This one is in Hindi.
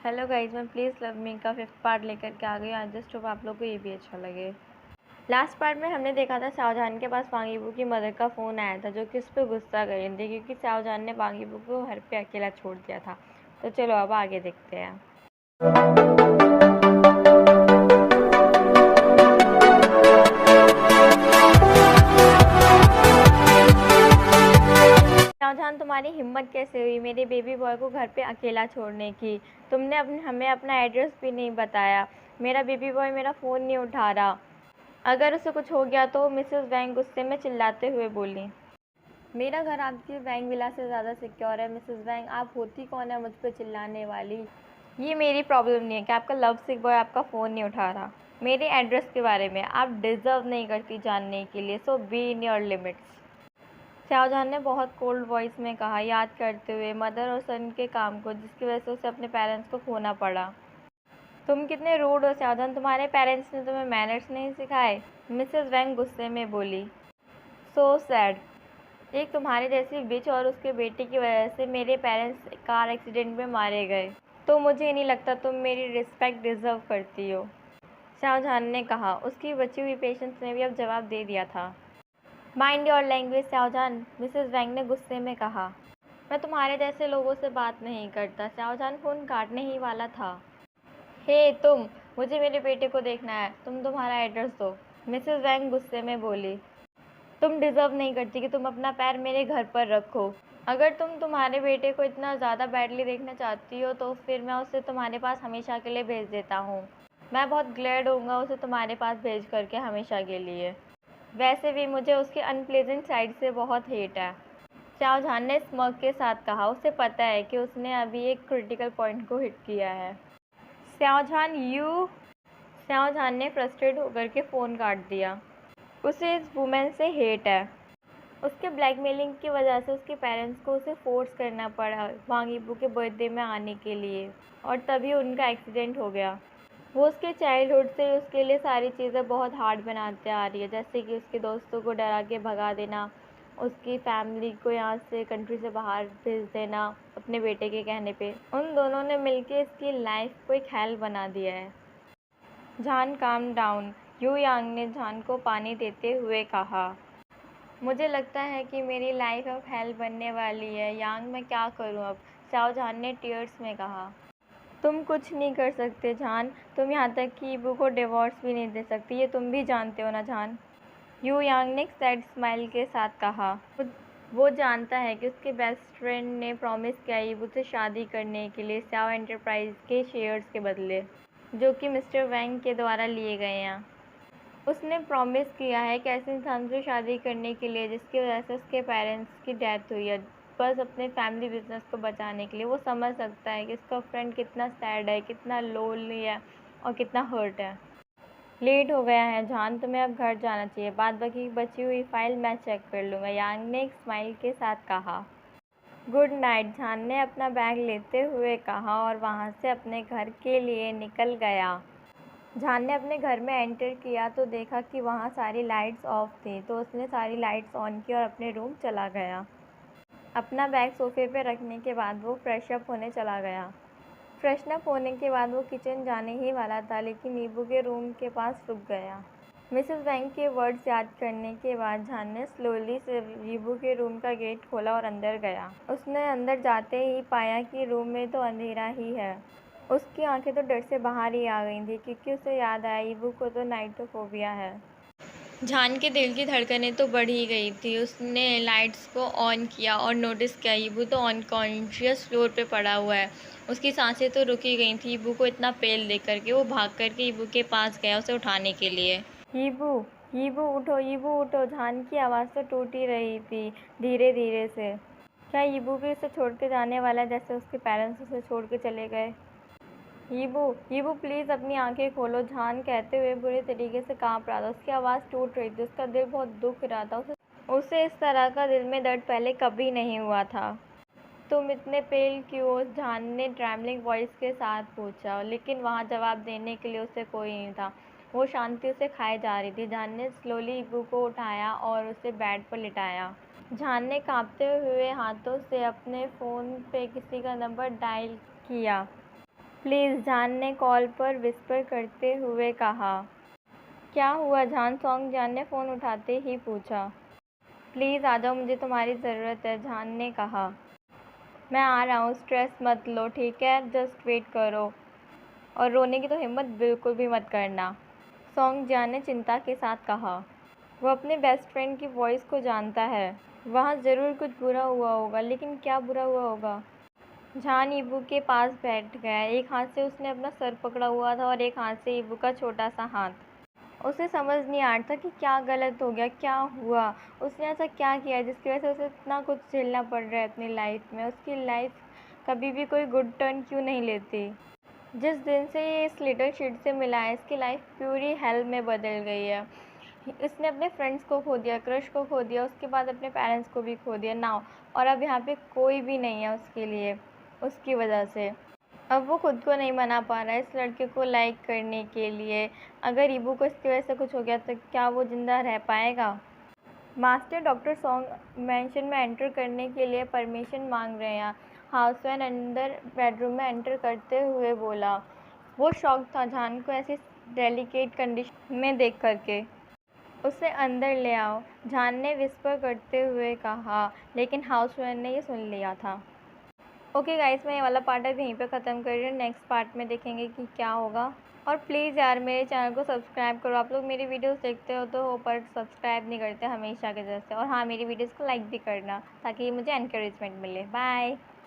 हेलो गाइज, मैं प्लीज़ लव मी का 5th पार्ट लेकर के आ गई। आई जस्ट होप आप लोग को ये भी अच्छा लगे। लास्ट पार्ट में हमने देखा था शाहजहान के पास वांगीबू की मदर का फ़ोन आया था, जो कि उस पर गुस्सा कर रही थी क्योंकि शाहजहान ने वांगीबू को घर पे अकेला छोड़ दिया था। तो चलो अब आगे देखते हैं। शाहजहान, तुम्हारी हिम्मत कैसे हुई मेरे बेबी बॉय को घर पे अकेला छोड़ने की? तुमने हमें अपना एड्रेस भी नहीं बताया। मेरा बेबी बॉय मेरा फ़ोन नहीं उठा रहा। अगर उसे कुछ हो गया तो मिसेस वैंग गुस्से में चिल्लाते हुए बोली। मेरा घर आपकी वैंग विला से ज़्यादा सिक्योर है मिसेस वैंग। आप होती कौन है मुझ पर चिल्लाने वाली? ये मेरी प्रॉब्लम नहीं है कि आपका लव सिक बॉय आपका फ़ोन नहीं उठा रहा। मेरे एड्रेस के बारे में आप डिज़र्व नहीं करती जानने के लिए, so be in your limits. Shahjahan ने बहुत कोल्ड वॉइस में कहा, याद करते हुए मदर और सन के काम को, जिसकी वजह से उसे अपने पेरेंट्स को खोना पड़ा। तुम कितने रूड हो शाहजहान, तुम्हारे पेरेंट्स ने तुम्हें मैनर्स नहीं सिखाए? मिसेस वैंग गुस्से में बोली। सो सैड, एक तुम्हारे जैसी बिच और उसके बेटे की वजह से मेरे पेरेंट्स कार एक्सीडेंट में मारे गए। तो मुझे नहीं लगता तुम मेरी रिस्पेक्ट डिज़र्व करती हो, शाहजहान ने कहा। उसकी बची हुई पेशेंस ने भी अब जवाब दे दिया था। Mind your language Shahjahan, Mrs Wang ने गुस्से में कहा। मैं तुम्हारे जैसे लोगों से बात नहीं करता। शाहजहान फ़ोन काटने ही वाला था। हे तुम, मुझे मेरे बेटे को देखना है। तुम तुम्हारा एड्रेस दो, मिसेस वैंग गुस्से में बोली। तुम डिज़र्व नहीं करती कि तुम अपना पैर मेरे घर पर रखो। अगर तुम तुम्हारे बेटे को इतना ज़्यादा बैडली देखना चाहती हो तो फिर मैं उसे तुम्हारे पास हमेशा के लिए भेज देता हूँ। मैं बहुत ग्लैड होऊंगा उसे तुम्हारे पास भेज करके हमेशा के लिए। वैसे भी मुझे उसकी अनप्लेजेंट साइड से बहुत हेट है, शाहजहान ने स्मर्क के साथ कहा। उसे पता है कि उसने अभी एक क्रिटिकल पॉइंट को हिट किया है। शाहजहान ने फ्रस्ट्रेट होकर के फ़ोन काट दिया। उसे इस वुमेन से हेट है। उसके ब्लैकमेलिंग की वजह से उसके पेरेंट्स को उसे फोर्स करना पड़ा वांगीबू के बर्थडे में आने के लिए, और तभी उनका एक्सीडेंट हो गया। वो उसके चाइल्डहुड से उसके लिए सारी चीज़ें बहुत हार्ड बनाते आ रही है, जैसे कि उसके दोस्तों को डरा के भगा देना, उसकी फैमिली को यहाँ से कंट्री से बाहर भेज देना अपने बेटे के कहने पे। उन दोनों ने मिलके इसकी लाइफ को एक हेल बना दिया है। जान काम डाउन, यू यांग ने जान को पानी देते हुए कहा। मुझे लगता है कि मेरी लाइफ अब हेल बनने वाली है यांग, मैं क्या करूं अब? शाहजहान ने टीयर्स में कहा। तुम कुछ नहीं कर सकते जान, तुम यहाँ तक कि ईबू को डिवोर्स भी नहीं दे सकती, ये तुम भी जानते हो ना जान, यू यांग ने एक सैड स्माइल के साथ कहा। वो जानता है कि उसके बेस्ट फ्रेंड ने प्रॉमिस किया ईबू से शादी करने के लिए स्याओ एंटरप्राइज के शेयर्स के बदले, जो कि मिस्टर वैंग के द्वारा लिए गए हैं। उसने प्रॉमिस किया है कि ऐसे इंसान से शादी करने के लिए जिसकी वजह से उसके पेरेंट्स की डेथ हुई है, बस अपने फैमिली बिजनेस को बचाने के लिए। वो समझ सकता है कि उसका फ्रेंड कितना सैड है, कितना लोनली है और कितना हर्ट है। लेट हो गया है जान, तुम्हें अब घर जाना चाहिए। बाद बाकी बची हुई फाइल मैं चेक कर लूँगा, यांग ने एक स्माइल के साथ कहा। गुड नाइट, जान ने अपना बैग लेते हुए कहा और वहाँ से अपने घर के लिए निकल गया। जान ने अपने घर में एंटर किया तो देखा कि वहाँ सारी लाइट्स ऑफ थी, तो उसने सारी लाइट्स ऑन की और अपने रूम चला गया। अपना बैग सोफे पे रखने के बाद वो फ्रेश अप होने चला गया। फ्रेशन अप होने के बाद वो किचन जाने ही वाला था, लेकिन नीबू के रूम के पास रुक गया। मिसेस वैंग के वर्ड्स याद करने के बाद जान ने स्लोली से रीबू के रूम का गेट खोला और अंदर गया। उसने अंदर जाते ही पाया कि रूम में तो अंधेरा ही है। उसकी आंखें तो डर से बाहर ही आ गई थी, क्योंकि उसे याद आया ईबू को तो नाइटोफोबिया है। जान के दिल की धड़कनें तो बढ़ ही गई थी। उसने लाइट्स को ऑन किया और नोटिस किया ईबू तो अनकॉन्शियस फ्लोर पे पड़ा हुआ है। उसकी सांसें तो रुक ही गई थी ईबू को इतना पेल देख करके। वो भाग करके ईबू के पास गया उसे उठाने के लिए। ईबू, ईबू उठो, ईबू उठो। जान की आवाज़ तो टूट ही रही थी धीरे धीरे से। क्या ईबू भी उसे छोड़ के जाने वाला है, जैसे उसके पेरेंट्स उसे छोड़ के चले गए? ईबू, ईबू प्लीज़ अपनी आंखें खोलो, जान कहते हुए बुरे तरीके से कांप रहा था। उसकी आवाज़ टूट रही थी, उसका दिल बहुत दुख रहा था। उसे इस तरह का दिल में दर्द पहले कभी नहीं हुआ था। तुम इतने पेल क्यों हो? जान ने ट्रैम्बलिंग वॉइस के साथ पूछा, लेकिन वहाँ जवाब देने के लिए उसे कोई नहीं था। वो शांति से खाए जा रही थी। जान ने स्लोली ईबू को उठाया और उसे बेड पर लिटाया। जान ने कांपते हुए हाथों से अपने फ़ोन पे किसी का नंबर डायल किया। प्लीज़, जान ने कॉल पर विस्पर करते हुए कहा। क्या हुआ जान? सॉन्ग जान ने फ़ोन उठाते ही पूछा। प्लीज़ आ जाओ, मुझे तुम्हारी ज़रूरत है, जान ने कहा। मैं आ रहा हूँ, स्ट्रेस मत लो, ठीक है? जस्ट वेट करो और रोने की तो हिम्मत बिल्कुल भी मत करना, सॉन्ग जान ने चिंता के साथ कहा। वो अपने बेस्ट फ्रेंड की वॉइस को जानता है। वहाँ ज़रूर कुछ बुरा हुआ होगा, लेकिन क्या बुरा हुआ होगा? जान ईबू के पास बैठ गया। एक हाथ से उसने अपना सर पकड़ा हुआ था और एक हाथ से ईबू का छोटा सा हाथ। उसे समझ नहीं आ रहा था कि क्या गलत हो गया, क्या हुआ, उसने ऐसा क्या किया जिसकी वजह से उसे इतना कुछ झेलना पड़ रहा है अपनी लाइफ में। उसकी लाइफ कभी भी कोई गुड टर्न क्यों नहीं लेती? जिस दिन से ये इस लिटिल शिट से मिला है, इसकी लाइफ प्यूरी हेल में बदल गई है। इसने अपने फ्रेंड्स को खो दिया, क्रश को खो दिया, उसके बाद अपने पेरेंट्स को भी खो दिया नाउ, और अब यहाँ पे कोई भी नहीं है उसके लिए, उसकी वजह से। अब वो खुद को नहीं मना पा रहा है इस लड़के को लाइक करने के लिए। अगर ईबू को इसकी वजह से कुछ हो गया तो क्या वो ज़िंदा रह पाएगा? मास्टर डॉक्टर सॉन्ग मैंशन में एंटर करने के लिए परमिशन मांग रहे हैं। हाउसवैन अंदर बेडरूम में एंटर करते हुए बोला। वो शॉक था जान को ऐसी डेलिकेट कंडीशन में देख करके। उसे अंदर ले आओ, जान ने विस्पर करते हुए कहा, लेकिन हाउसवैन ने ये सुन लिया था। ओके गाइस, मैं ये वाला पार्ट अब यहीं पे ख़त्म कर रही हूँ। नेक्स्ट पार्ट में देखेंगे कि क्या होगा। और प्लीज़ यार मेरे चैनल को सब्सक्राइब करो। आप लोग मेरी वीडियोस देखते हो तो पर सब्सक्राइब नहीं करते हमेशा के जैसे। और हाँ, मेरी वीडियोस को लाइक भी करना ताकि मुझे एनकरेजमेंट मिले। बाय।